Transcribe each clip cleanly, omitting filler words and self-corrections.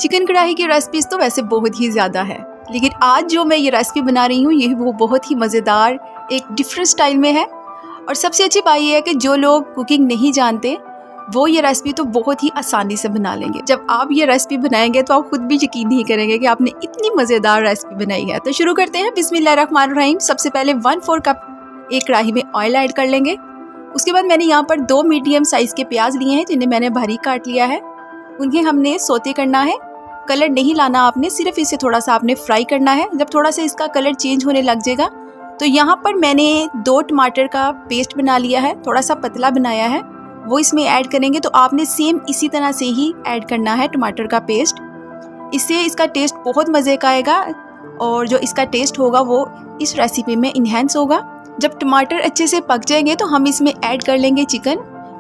Chicken कढ़ाई की recipes तो वैसे बहुत ही ज़्यादा है, लेकिन आज जो मैं ये रेसिपी बना रही हूँ ये वो बहुत ही मज़ेदार एक डिफरेंट स्टाइल में है। और सबसे अच्छी बात ये है कि जो लोग कुकिंग नहीं जानते वो ये रेसिपी तो बहुत ही आसानी से बना लेंगे। जब आप ये रेसिपी बनाएंगे तो आप खुद भी यकीन नहीं करेंगे कि आपने इतनी मज़ेदार रेसिपी बनाई है। तो शुरू करते हैं। बिस्मिल्लाहिर्रहमानिर्रहीम। सबसे पहले 1/4 कप एक कढ़ाई में ऑयल ऐड कर लेंगे। उसके बाद मैंने यहाँ पर 2 मीडियम साइज़ के प्याज लिए हैं जिन्हें मैंने बारीक काट लिया है। उन्हें हमने सौते करना है। कलर नहीं लाना आपने, सिर्फ इसे थोड़ा सा आपने फ्राई करना है। जब थोड़ा सा इसका कलर चेंज होने लग जाएगा तो यहाँ पर मैंने 2 टमाटर का पेस्ट बना लिया है, थोड़ा सा पतला बनाया है, वो इसमें ऐड करेंगे। तो आपने सेम इसी तरह से ही ऐड करना है टमाटर का पेस्ट। इससे इसका टेस्ट बहुत मज़े का आएगा और जो इसका टेस्ट होगा वो इस रेसिपी में इन्हेंस होगा। जब टमाटर अच्छे से पक जाएंगे तो हम इसमें ऐड कर लेंगे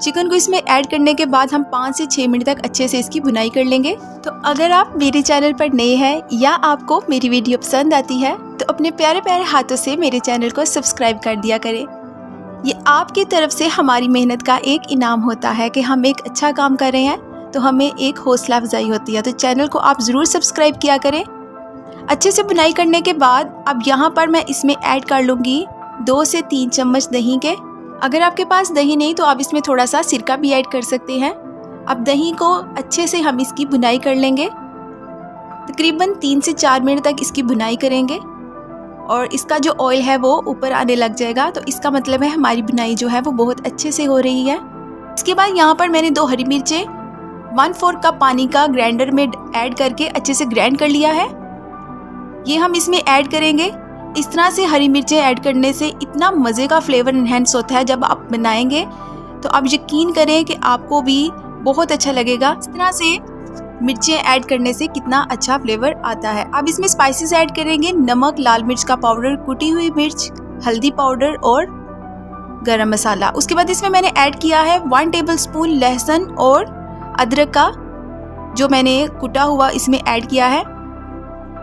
चिकन को इसमें ऐड करने के बाद हम 5 से 6 मिनट तक अच्छे से इसकी भुनाई कर लेंगे। तो अगर आप मेरे चैनल पर नए हैं या आपको मेरी वीडियो पसंद आती है तो अपने प्यारे प्यारे हाथों से मेरे चैनल को सब्सक्राइब कर दिया करें। ये आपकी तरफ से हमारी मेहनत का एक इनाम होता है कि हम एक अच्छा काम कर रहे हैं तो हमें एक हौसला अफजाई होती है। तो चैनल को आप ज़रूर सब्सक्राइब किया करें। अच्छे से बुनाई करने के बाद अब यहाँ पर मैं इसमें ऐड कर लूँगी 2 से 3 चम्मच दही के। अगर आपके पास दही नहीं तो आप इसमें थोड़ा सा सिरका भी ऐड कर सकते हैं। अब दही को अच्छे से हम इसकी भुनाई कर लेंगे। तकरीबन 3 से 4 मिनट तक इसकी भुनाई करेंगे और इसका जो ऑयल है वो ऊपर आने लग जाएगा। तो इसका मतलब है हमारी भुनाई जो है वो बहुत अच्छे से हो रही है। इसके बाद यहाँ पर मैंने 2 हरी मिर्चें 1/4 कप पानी का ग्राइंडर में ऐड करके अच्छे से ग्राइंड कर लिया है। ये हम इसमें ऐड करेंगे। इस तरह से हरी मिर्चें ऐड करने से इतना मज़े का फ्लेवर इन्हेंस होता है। जब आप बनाएंगे तो आप यकीन करें कि आपको भी बहुत अच्छा लगेगा। इस तरह से मिर्चें ऐड करने से कितना अच्छा फ्लेवर आता है। अब इसमें स्पाइसेस ऐड करेंगे। नमक, लाल मिर्च का पाउडर, कुटी हुई मिर्च, हल्दी पाउडर और गरम मसाला। उसके बाद इसमें मैंने ऐड किया है 1 टेबलस्पून लहसुन और अदरक का जो मैंने कुटा हुआ इसमें ऐड किया है।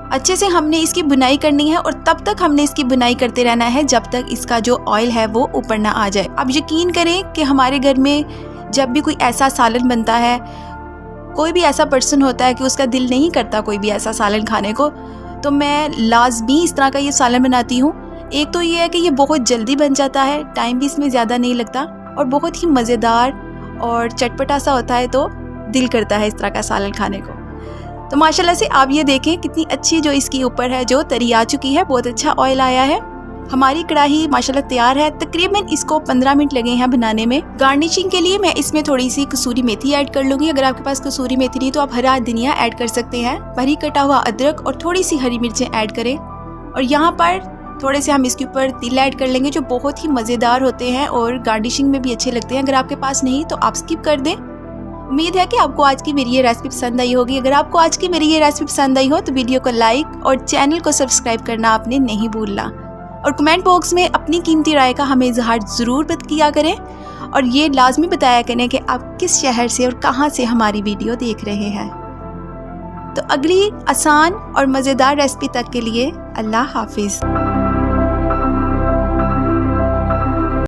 अच्छे से हमने इसकी बुनाई करनी है और तब तक हमने इसकी बुनाई करते रहना है जब तक इसका जो ऑयल है वो ऊपर ना आ जाए। अब यकीन करें कि हमारे घर में जब भी कोई ऐसा सालन बनता है, कोई भी ऐसा पर्सन होता है कि उसका दिल नहीं करता कोई भी ऐसा सालन खाने को, तो मैं लाजमी इस तरह का ये सालन बनाती हूँ। एक तो ये है कि ये बहुत जल्दी बन जाता है, टाइम भी इसमें ज़्यादा नहीं लगता और बहुत ही मज़ेदार और चटपटा सा होता है, तो दिल करता है इस तरह का सालन खाने को। तो माशाल्लाह से आप ये देखें कितनी अच्छी जो इसकी ऊपर है जो तरी आ चुकी है, बहुत अच्छा ऑयल आया है। हमारी कढ़ाई माशाल्लाह तैयार है। तकरीबन इसको 15 मिनट लगे हैं बनाने में। गार्निशिंग के लिए मैं इसमें थोड़ी सी कसूरी मेथी ऐड कर लूँगी। अगर आपके पास कसूरी मेथी नहीं तो आप हरा धनिया ऐड कर सकते हैं। बारीक कटा हुआ अदरक और थोड़ी सी हरी मिर्चें ऐड करें और यहाँ पर थोड़े से हम इसके ऊपर तिल ऐड कर लेंगे जो बहुत ही मज़ेदार होते हैं और गार्निशिंग में भी अच्छे लगते हैं। अगर आपके पास नहीं तो आप स्किप कर दें। उम्मीद है कि आपको आज की मेरी ये रेसिपी पसंद आई होगी। अगर आपको आज की मेरी ये रेसिपी पसंद आई हो तो वीडियो को लाइक और चैनल को सब्सक्राइब करना आपने नहीं भूलना और कमेंट बॉक्स में अपनी कीमती राय का हमें इजहार ज़रूर किया करें और ये लाजमी बताया करें कि आप किस शहर से और कहां से हमारी वीडियो देख रहे हैं। तो अगली आसान और मज़ेदार रेसिपी तक के लिए अल्लाह हाफिज़।